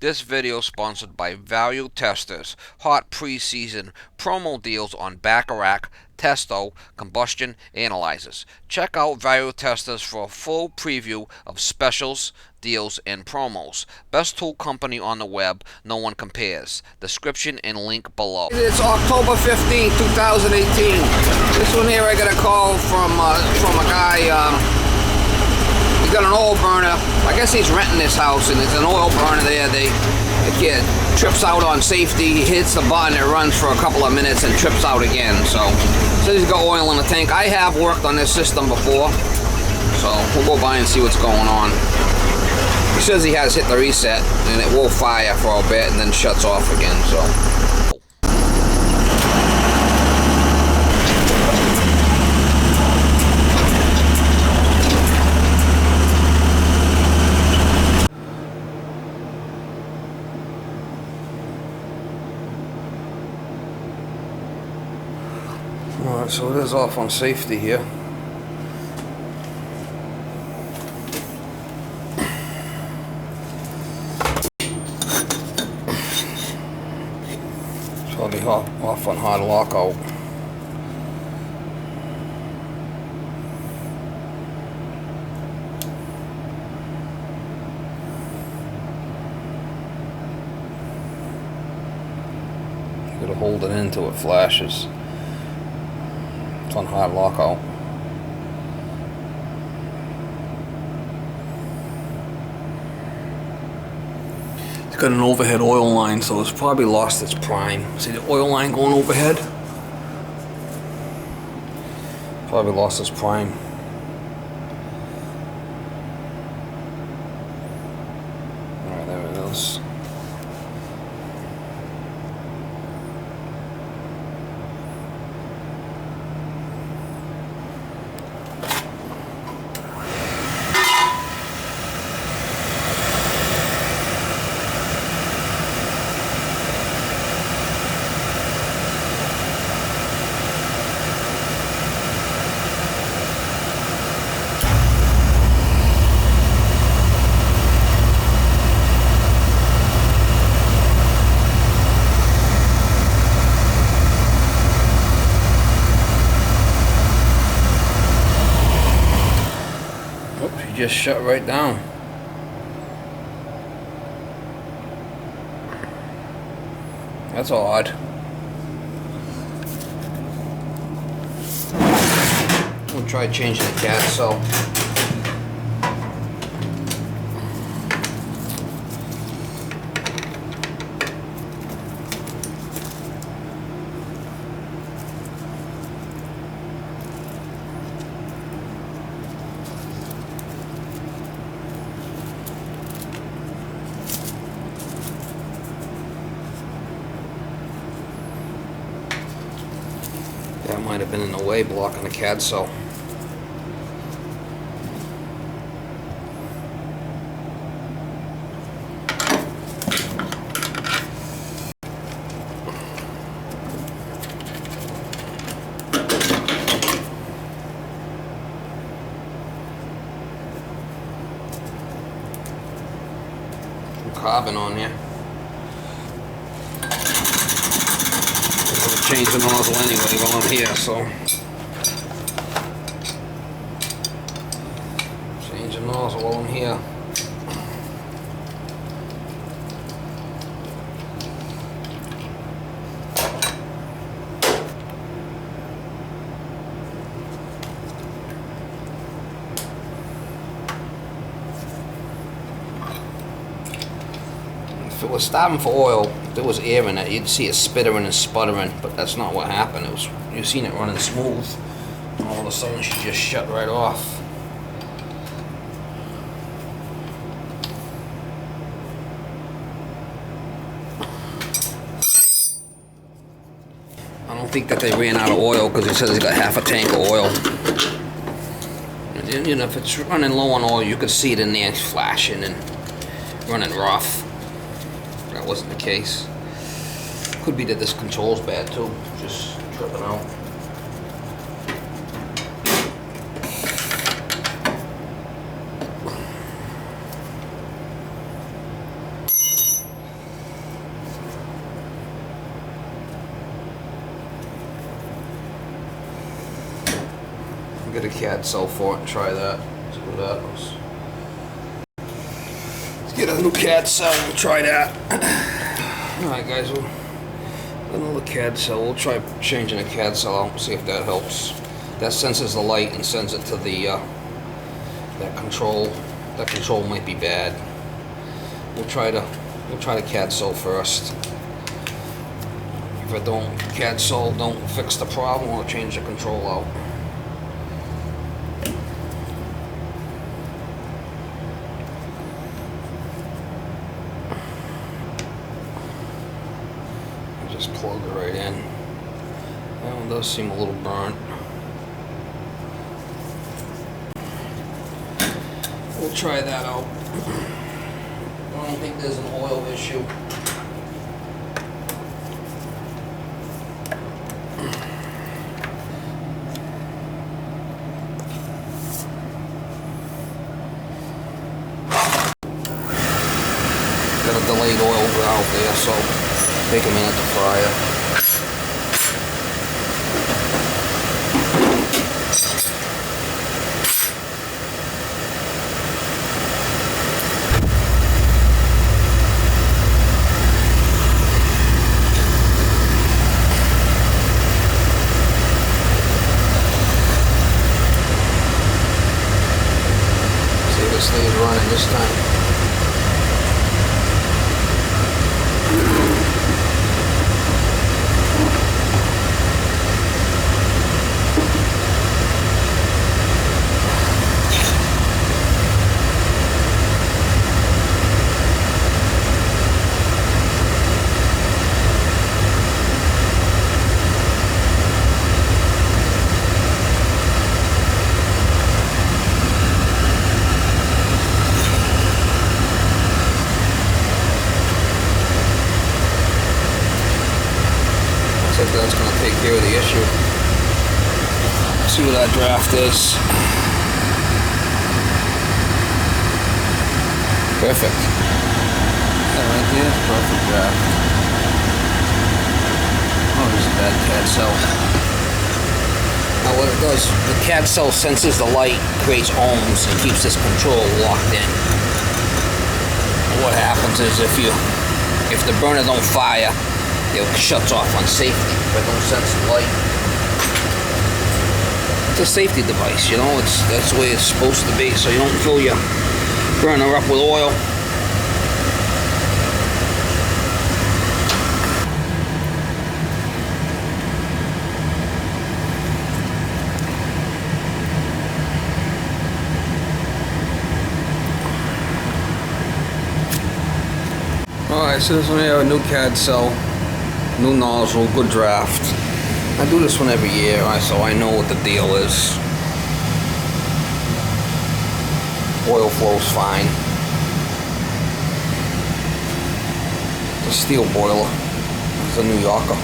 This video is sponsored by Value Testers. Hot preseason promo deals on Bacharach, Testo, combustion analyzers. Check out Value Testers for a full preview of specials, deals, and promos. Best tool company on the web, no one compares. Description and link below. It's October 15th, 2018. This one here I got a call from a guy. He's got an oil burner. I guess he's renting this house, and there's an oil burner there. The kid trips out on safety. He hits the button, it runs for a couple of minutes and trips out again. So says he's got oil in the tank. I have worked on this system before, so we'll go by and see what's going on. He says he has hit the reset, and it will fire for a bit and then shuts off again. So. Alright, so it is off on safety here. It's probably off on hard lockout. You gotta hold it until it flashes. It's on hard lockout. It's got an overhead oil line, so it's probably lost its prime. See the oil line going overhead? Probably lost its prime. Alright, there it is. Just shut right down. That's odd. We'll try changing the cat cell. That might have been in the way, blocking the CAD cell. Some carbon on here. Change the nozzle anyway while I'm here, so change the nozzle while I'm here. If it was stopping for oil, if there was air in it, you'd see it spittering and sputtering, but that's not what happened. It was, you've seen it running smooth, and all of a sudden she just shut right off. I don't think that they ran out of oil, because he says he got half a tank of oil. And, you know, if it's running low on oil, you could see it in there flashing and running rough. That wasn't the case. Could be that this control's bad too, just tripping out. Get a CAD cell for it and try that. See what happens. Let's get a new CAD cell and try that. Alright guys, we'll get another CAD cell. We'll try changing the CAD cell out and see if that helps. That senses the light and sends it to the that control. That control might be bad. We'll try the CAD cell first. If it CAD cell don't fix the problem, we'll change the control out. Just plug it right in. That one does seem a little burnt. We'll try that out. I don't think there's an oil issue. Got a delayed oil valve there, so take a minute to fry it. See if it stays running this time. Looks like that's going to take care of the issue. See what that draft is. Perfect. That right there, perfect draft. Oh, there's a bad CAD cell. Now what it does, the CAD cell senses the light, creates ohms, and keeps this control locked in. And what happens is if the burner don't fire, it shuts off on safety if it don't sense the light. It's a safety device, you know, that's the way it's supposed to be, so you don't fill your burner up with oil. Alright, so this one here, a new CAD cell, new nozzle, good draft. I do this one every year, so I know what the deal is. Oil flow's fine. It's a steel boiler. It's a New Yorker.